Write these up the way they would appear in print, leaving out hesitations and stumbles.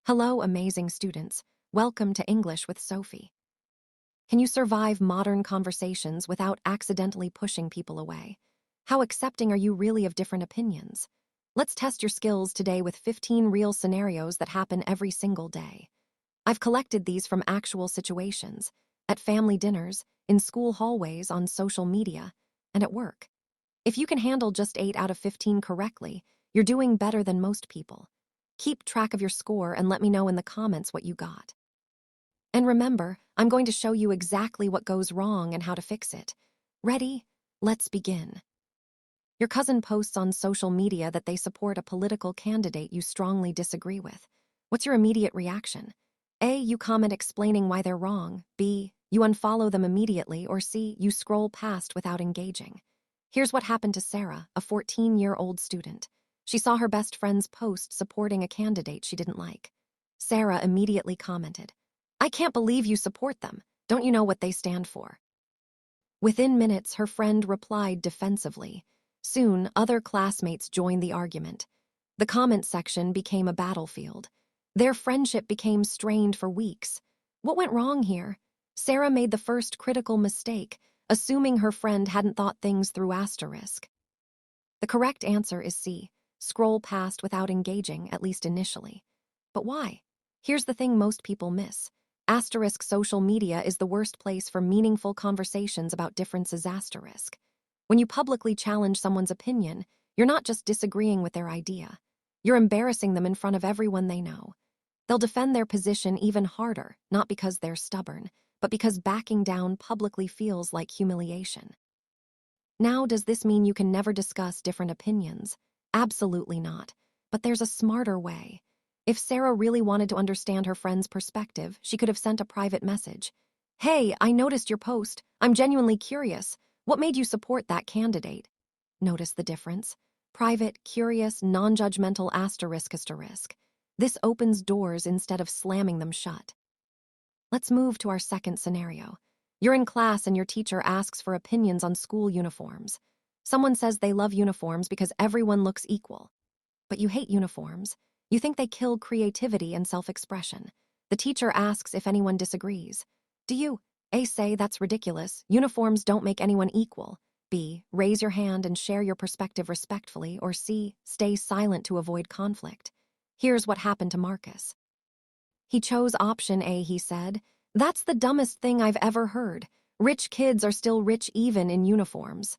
Hello, amazing students. Welcome to English with Sophie. Can you survive modern conversations without accidentally pushing people away? How accepting are you really of different opinions? Let's test your skills today with 15 real scenarios that happen every single day. I've collected these from actual situations, at family dinners, in school hallways, on social media, and at work. If you can handle just 8 out of 15 correctly, you're doing better than most people. Keep track of your score and let me know in the comments what you got. And remember, I'm going to show you exactly what goes wrong and how to fix it. Ready? Let's begin. Your cousin posts on social media that they support a political candidate you strongly disagree with. What's your immediate reaction? A. You comment explaining why they're wrong. B. You unfollow them immediately. Or C. You scroll past without engaging. Here's what happened to Sarah, a 14-year-old student. She saw her best friend's post supporting a candidate she didn't like. Sarah immediately commented, "I can't believe you support them. Don't you know what they stand for?" Within minutes, her friend replied defensively. Soon, other classmates joined the argument. The comment section became a battlefield. Their friendship became strained for weeks. What went wrong here? Sarah made the first critical mistake, assuming her friend hadn't thought things through asterisk. The correct answer is C. Scroll past without engaging, at least initially. But why? Here's the thing most people miss. Asterisk social media is the worst place for meaningful conversations about differences asterisk. When you publicly challenge someone's opinion, you're not just disagreeing with their idea. You're embarrassing them in front of everyone they know. They'll defend their position even harder, not because they're stubborn, but because backing down publicly feels like humiliation. Now, does this mean you can never discuss different opinions? Absolutely not. But there's a smarter way. If Sarah really wanted to understand her friend's perspective, she could have sent a private message. "Hey, I noticed your post. I'm genuinely curious. What made you support that candidate?" Notice the difference? Private, curious, non-judgmental asterisk asterisk. This opens doors instead of slamming them shut. Let's move to our second scenario. You're in class and your teacher asks for opinions on school uniforms. Someone says they love uniforms because everyone looks equal. But you hate uniforms. You think they kill creativity and self-expression. The teacher asks if anyone disagrees. Do you A. Say that's ridiculous, uniforms don't make anyone equal? B. Raise your hand and share your perspective respectfully? Or C. Stay silent to avoid conflict? Here's what happened to Marcus. He chose option A, he said. "That's the dumbest thing I've ever heard. Rich kids are still rich even in uniforms."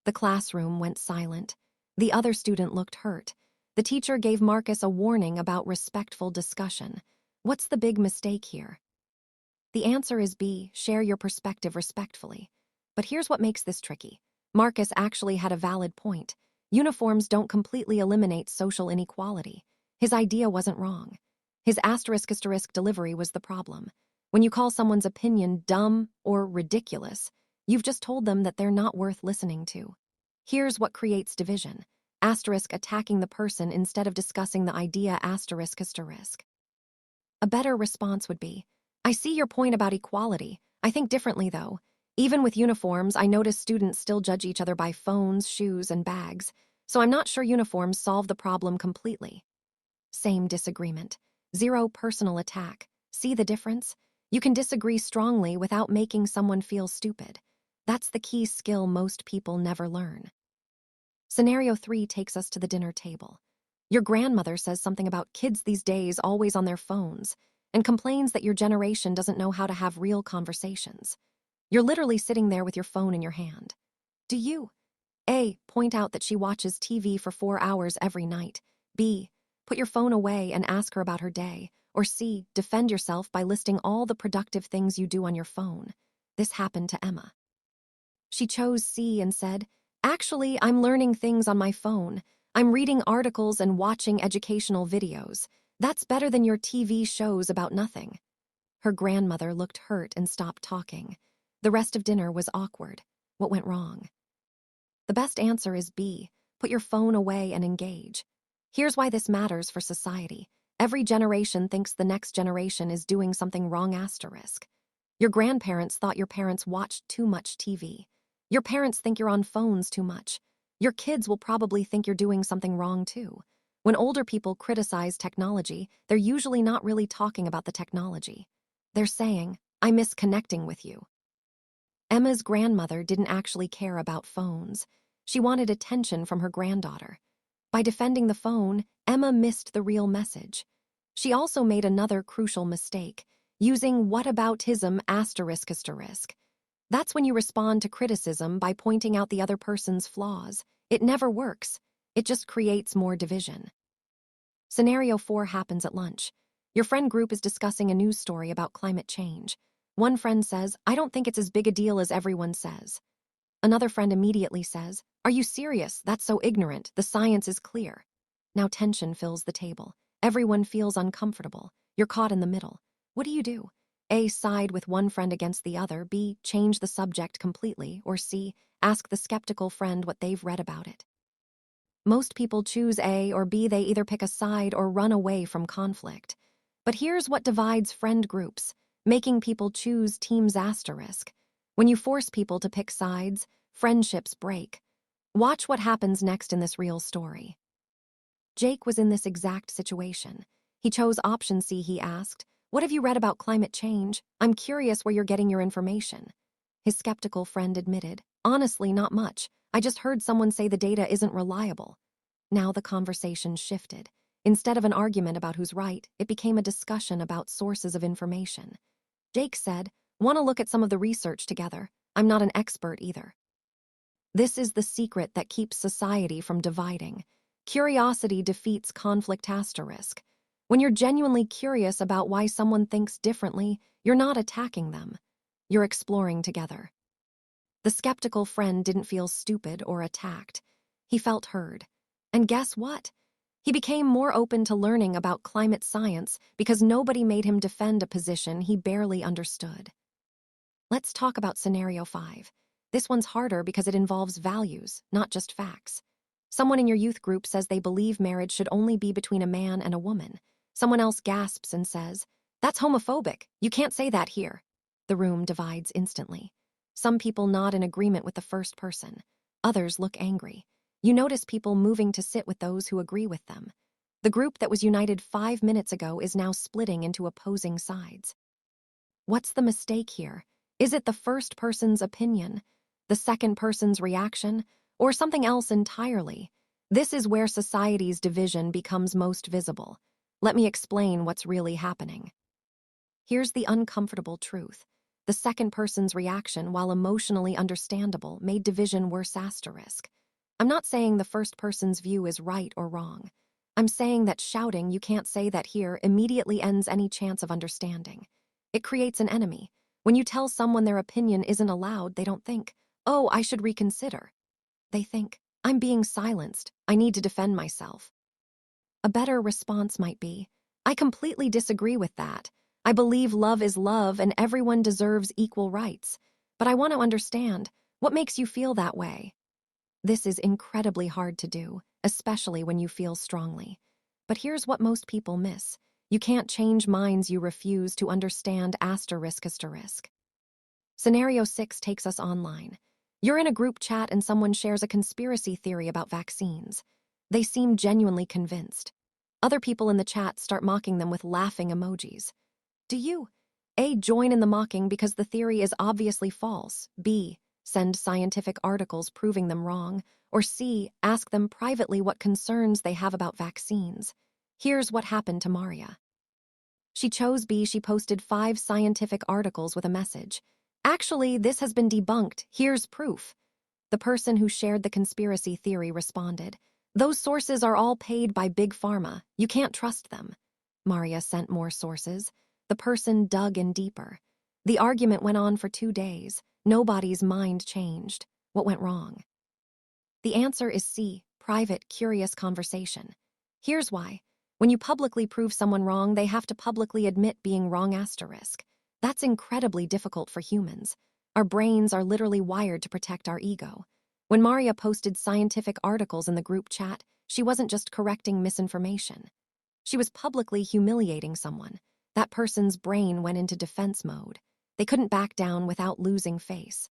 The classroom went silent. The other student looked hurt. The teacher gave Marcus a warning about respectful discussion. What's the big mistake here? The answer is B, share your perspective respectfully. But here's what makes this tricky. Marcus actually had a valid point. Uniforms don't completely eliminate social inequality. His idea wasn't wrong. His asterisk asterisk delivery was the problem. When you call someone's opinion dumb or ridiculous, you've just told them that they're not worth listening to. Here's what creates division. Asterisk attacking the person instead of discussing the idea asterisk asterisk. A better response would be, "I see your point about equality. I think differently though. Even with uniforms, I notice students still judge each other by phones, shoes, and bags. So I'm not sure uniforms solve the problem completely." Same disagreement. Zero personal attack. See the difference? You can disagree strongly without making someone feel stupid. That's the key skill most people never learn. Scenario 3 takes us to the dinner table. Your grandmother says something about kids these days always on their phones and complains that your generation doesn't know how to have real conversations. You're literally sitting there with your phone in your hand. Do you A. Point out that she watches TV for 4 hours every night? B. Put your phone away and ask her about her day? Or C. Defend yourself by listing all the productive things you do on your phone? This happened to Emma. She chose C and said, "Actually, I'm learning things on my phone. I'm reading articles and watching educational videos. That's better than your TV shows about nothing." Her grandmother looked hurt and stopped talking. The rest of dinner was awkward. What went wrong? The best answer is B. Put your phone away and engage. Here's why this matters for society. Every generation thinks the next generation is doing something wrong asterisk. Your grandparents thought your parents watched too much TV. Your parents think you're on phones too much. Your kids will probably think you're doing something wrong too. When older people criticize technology, they're usually not really talking about the technology. They're saying, I miss connecting with you. Emma's grandmother didn't actually care about phones. She wanted attention from her granddaughter. By defending the phone, Emma missed the real message. She also made another crucial mistake, using whataboutism ***. That's when you respond to criticism by pointing out the other person's flaws. It never works. It just creates more division. Scenario 4 happens at lunch. Your friend group is discussing a news story about climate change. One friend says, I don't think it's as big a deal as everyone says. Another friend immediately says, Are you serious? That's so ignorant. The science is clear. Now tension fills the table. Everyone feels uncomfortable. You're caught in the middle. What do? A, side with one friend against the other. B, change the subject completely. Or C, ask the skeptical friend what they've read about it. Most people choose A or B. They either pick a side or run away from conflict. But here's what divides friend groups, making people choose teams ***. When you force people to pick sides, friendships break. Watch what happens next in this real story. Jake was in this exact situation. He chose option C. He asked, What have you read about climate change? I'm curious where you're getting your information. His skeptical friend admitted, Honestly, not much. I just heard someone say the data isn't reliable. Now the conversation shifted. Instead of an argument about who's right, it became a discussion about sources of information. Jake said, Want to look at some of the research together? I'm not an expert either. This is the secret that keeps society from dividing. Curiosity defeats conflict ***. When you're genuinely curious about why someone thinks differently, you're not attacking them. You're exploring together. The skeptical friend didn't feel stupid or attacked. He felt heard. And guess what? He became more open to learning about climate science because nobody made him defend a position he barely understood. Let's talk about scenario 5. This one's harder because it involves values, not just facts. Someone in your youth group says they believe marriage should only be between a man and a woman. Someone else gasps and says, That's homophobic. You can't say that here. The room divides instantly. Some people nod in agreement with the first person. Others look angry. You notice people moving to sit with those who agree with them. The group that was united 5 minutes ago is now splitting into opposing sides. What's the mistake here? Is it the first person's opinion, the second person's reaction, or something else entirely? This is where society's division becomes most visible. Let me explain what's really happening. Here's the uncomfortable truth. The second person's reaction, while emotionally understandable, made division worse ***. I'm not saying the first person's view is right or wrong. I'm saying that shouting, You can't say that here, immediately ends any chance of understanding. It creates an enemy. When you tell someone their opinion isn't allowed, they don't think, Oh, I should reconsider. They think, I'm being silenced. I need to defend myself. A better response might be, I completely disagree with that. I believe love is love and everyone deserves equal rights. But I want to understand, what makes you feel that way? This is incredibly hard to do, especially when you feel strongly. But here's what most people miss. You can't change minds you refuse to understand ***. Scenario 6 takes us online. You're in a group chat and someone shares a conspiracy theory about vaccines. They seem genuinely convinced. Other people in the chat start mocking them with laughing emojis. Do you, A, join in the mocking because the theory is obviously false, B, send scientific articles proving them wrong, or C, ask them privately what concerns they have about vaccines? Here's what happened to Maria. She chose B. She posted 5 scientific articles with a message. Actually, this has been debunked. Here's proof. The person who shared the conspiracy theory responded, Those sources are all paid by Big Pharma. You can't trust them. Maria sent more sources. The person dug in deeper. The argument went on for 2 days. Nobody's mind changed. What went wrong? The answer is C, private, curious conversation. Here's why. When you publicly prove someone wrong, they have to publicly admit being wrong ***. That's incredibly difficult for humans. Our brains are literally wired to protect our ego. When Maria posted scientific articles in the group chat, she wasn't just correcting misinformation. She was publicly humiliating someone. That person's brain went into defense mode. They couldn't back down without losing face.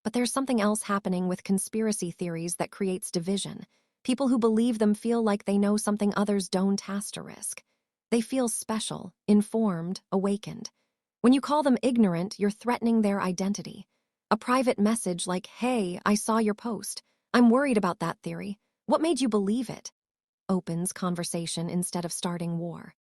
But there's something else happening with conspiracy theories that creates division. People who believe them feel like they know something others don't. Asterisk. They feel special, informed, awakened. When you call them ignorant, you're threatening their identity. A private message like, "Hey, I saw your post. I'm worried about that theory. What made you believe it?" opens conversation instead of starting war.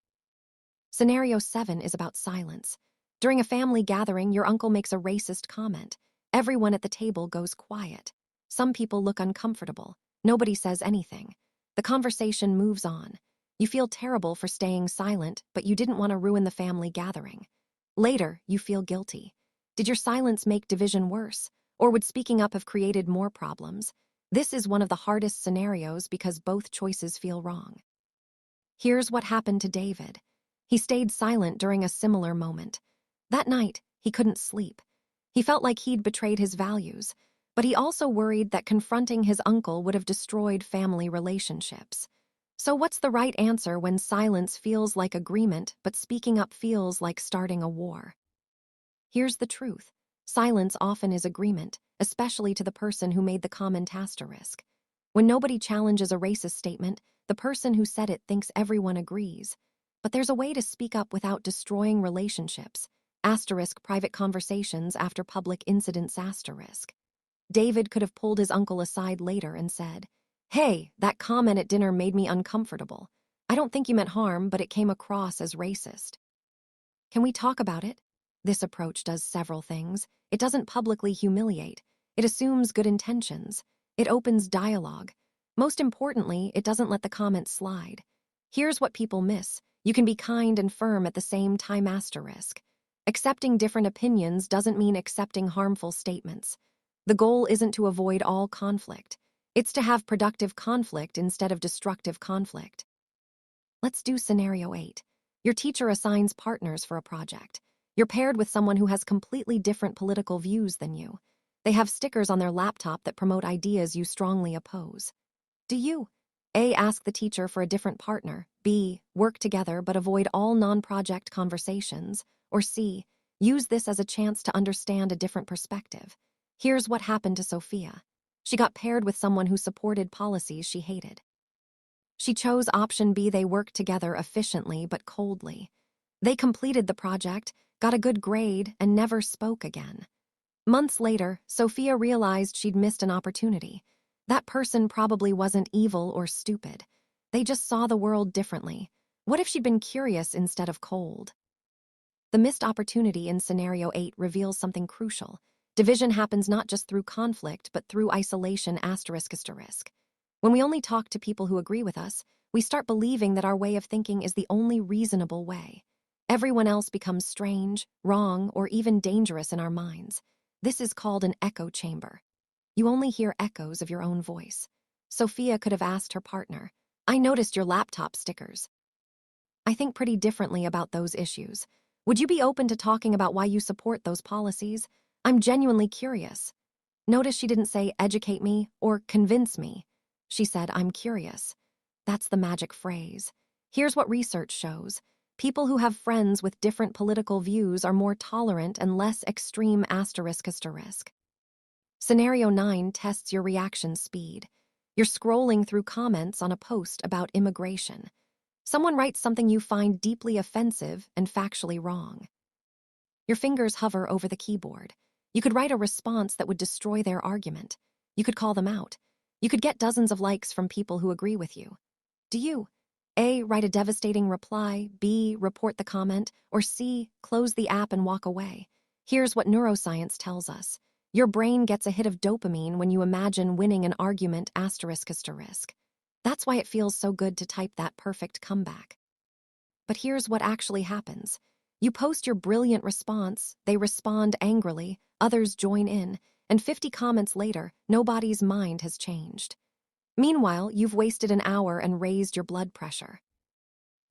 Scenario 7 is about silence. During a family gathering, your uncle makes a racist comment. Everyone at the table goes quiet. Some people look uncomfortable. Nobody says anything. The conversation moves on. You feel terrible for staying silent, but you didn't want to ruin the family gathering. Later, you feel guilty. Did your silence make division worse? Or would speaking up have created more problems? This is one of the hardest scenarios because both choices feel wrong. Here's what happened to David. He stayed silent during a similar moment. That night, he couldn't sleep. He felt like he'd betrayed his values, but he also worried that confronting his uncle would have destroyed family relationships. So what's the right answer when silence feels like agreement, but speaking up feels like starting a war? Here's the truth. Silence often is agreement, especially to the person who made the comment asterisk. When nobody challenges a racist statement, the person who said it thinks everyone agrees. But there's a way to speak up without destroying relationships. Asterisk private conversations after public incidents asterisk. David could have pulled his uncle aside later and said, "Hey, that comment at dinner made me uncomfortable. I don't think you meant harm, but it came across as racist. Can we talk about it?" This approach does several things. It doesn't publicly humiliate. It assumes good intentions. It opens dialogue. Most importantly, it doesn't let the comment slide. Here's what people miss. You can be kind and firm at the same time asterisk. Accepting different opinions doesn't mean accepting harmful statements. The goal isn't to avoid all conflict. It's to have productive conflict instead of destructive conflict. Let's do scenario 8. Your teacher assigns partners for a project. You're paired with someone who has completely different political views than you. They have stickers on their laptop that promote ideas you strongly oppose. Do you A. Ask the teacher for a different partner, B. Work together but avoid all non-project conversations, or C. Use this as a chance to understand a different perspective? Here's what happened to Sophia. She got paired with someone who supported policies she hated. She chose option B. They worked together efficiently but coldly. They completed the project, got a good grade, and never spoke again. Months later, Sophia realized she'd missed an opportunity. That person probably wasn't evil or stupid. They just saw the world differently. What if she'd been curious instead of cold? The missed opportunity in scenario 8 reveals something crucial. Division happens not just through conflict, but through isolation asterisk asterisk. When we only talk to people who agree with us, we start believing that our way of thinking is the only reasonable way. Everyone else becomes strange, wrong, or even dangerous in our minds. This is called an echo chamber. You only hear echoes of your own voice. Sophia could have asked her partner, "I noticed your laptop stickers. I think pretty differently about those issues. Would you be open to talking about why you support those policies? I'm genuinely curious." Notice she didn't say, "Educate me" or "convince me." She said, "I'm curious." That's the magic phrase. Here's what research shows. People who have friends with different political views are more tolerant and less extreme asterisk asterisk. Scenario 9 tests your reaction speed. You're scrolling through comments on a post about immigration. Someone writes something you find deeply offensive and factually wrong. Your fingers hover over the keyboard. You could write a response that would destroy their argument. You could call them out. You could get dozens of likes from people who agree with you. Do you A. Write a devastating reply, B. Report the comment, or C. Close the app and walk away? Here's what neuroscience tells us. Your brain gets a hit of dopamine when you imagine winning an argument asterisk asterisk. That's why it feels so good to type that perfect comeback. But here's what actually happens. You post your brilliant response, they respond angrily, others join in, and 50 comments later, nobody's mind has changed. Meanwhile, you've wasted an hour and raised your blood pressure.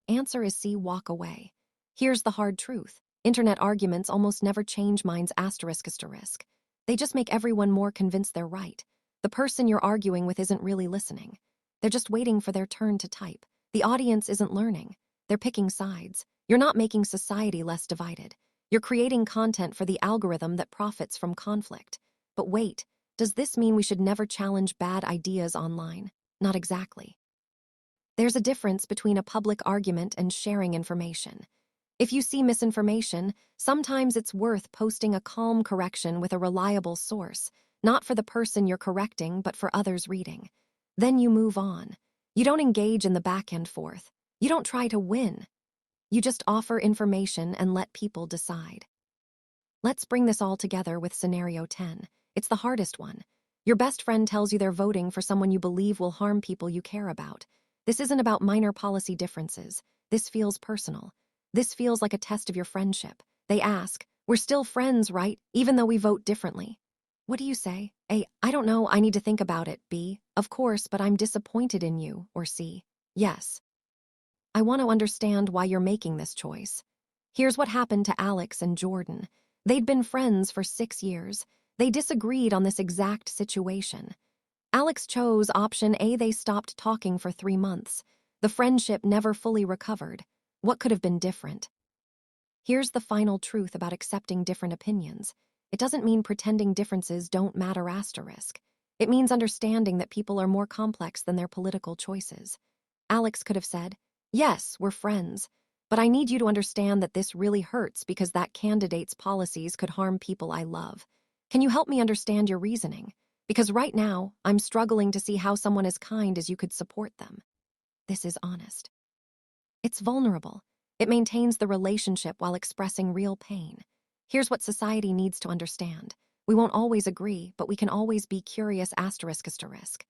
Answer is C. Walk away. Here's the hard truth. Internet arguments almost never change minds asterisk asterisk. They just make everyone more convinced they're right. The person you're arguing with isn't really listening. They're just waiting for their turn to type. The audience isn't learning. They're picking sides. You're not making society less divided. You're creating content for the algorithm that profits from conflict. But wait, does this mean we should never challenge bad ideas online? Not exactly. There's a difference between a public argument and sharing information. If you see misinformation, sometimes it's worth posting a calm correction with a reliable source, not for the person you're correcting, but for others reading. Then you move on. You don't engage in the back and forth. You don't try to win. You just offer information and let people decide. Let's bring this all together with scenario 10. It's the hardest one. Your best friend tells you they're voting for someone you believe will harm people you care about. This isn't about minor policy differences. This feels personal. This feels like a test of your friendship. They ask, "We're still friends, right? Even though we vote differently." What do you say? A, "I don't know, I need to think about it." B, "Of course, but I'm disappointed in you." Or C, "Yes, I want to understand why you're making this choice." Here's what happened to Alex and Jordan. They'd been friends for 6 years. They disagreed on this exact situation. Alex chose option A. They stopped talking for 3 months. The friendship never fully recovered. What could have been different? Here's the final truth about accepting different opinions. It doesn't mean pretending differences don't matter asterisk. It means understanding that people are more complex than their political choices. Alex could have said, "Yes, we're friends, but I need you to understand that this really hurts because that candidate's policies could harm people I love. Can you help me understand your reasoning? Because right now, I'm struggling to see how someone as kind as you could support them." This is honest. It's vulnerable. It maintains the relationship while expressing real pain. Here's what society needs to understand. We won't always agree, but we can always be curious asterisk.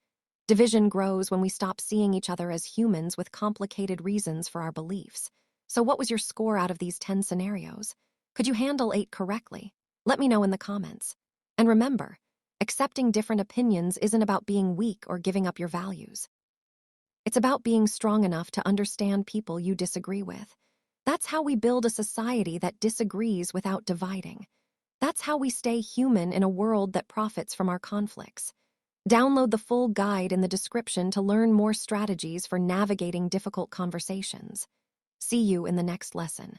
Division grows when we stop seeing each other as humans with complicated reasons for our beliefs. So what was your score out of these 10 scenarios? Could you handle 8 correctly? Let me know in the comments. And remember, accepting different opinions isn't about being weak or giving up your values. It's about being strong enough to understand people you disagree with. That's how we build a society that disagrees without dividing. That's how we stay human in a world that profits from our conflicts. Download the full guide in the description to learn more strategies for navigating difficult conversations. See you in the next lesson.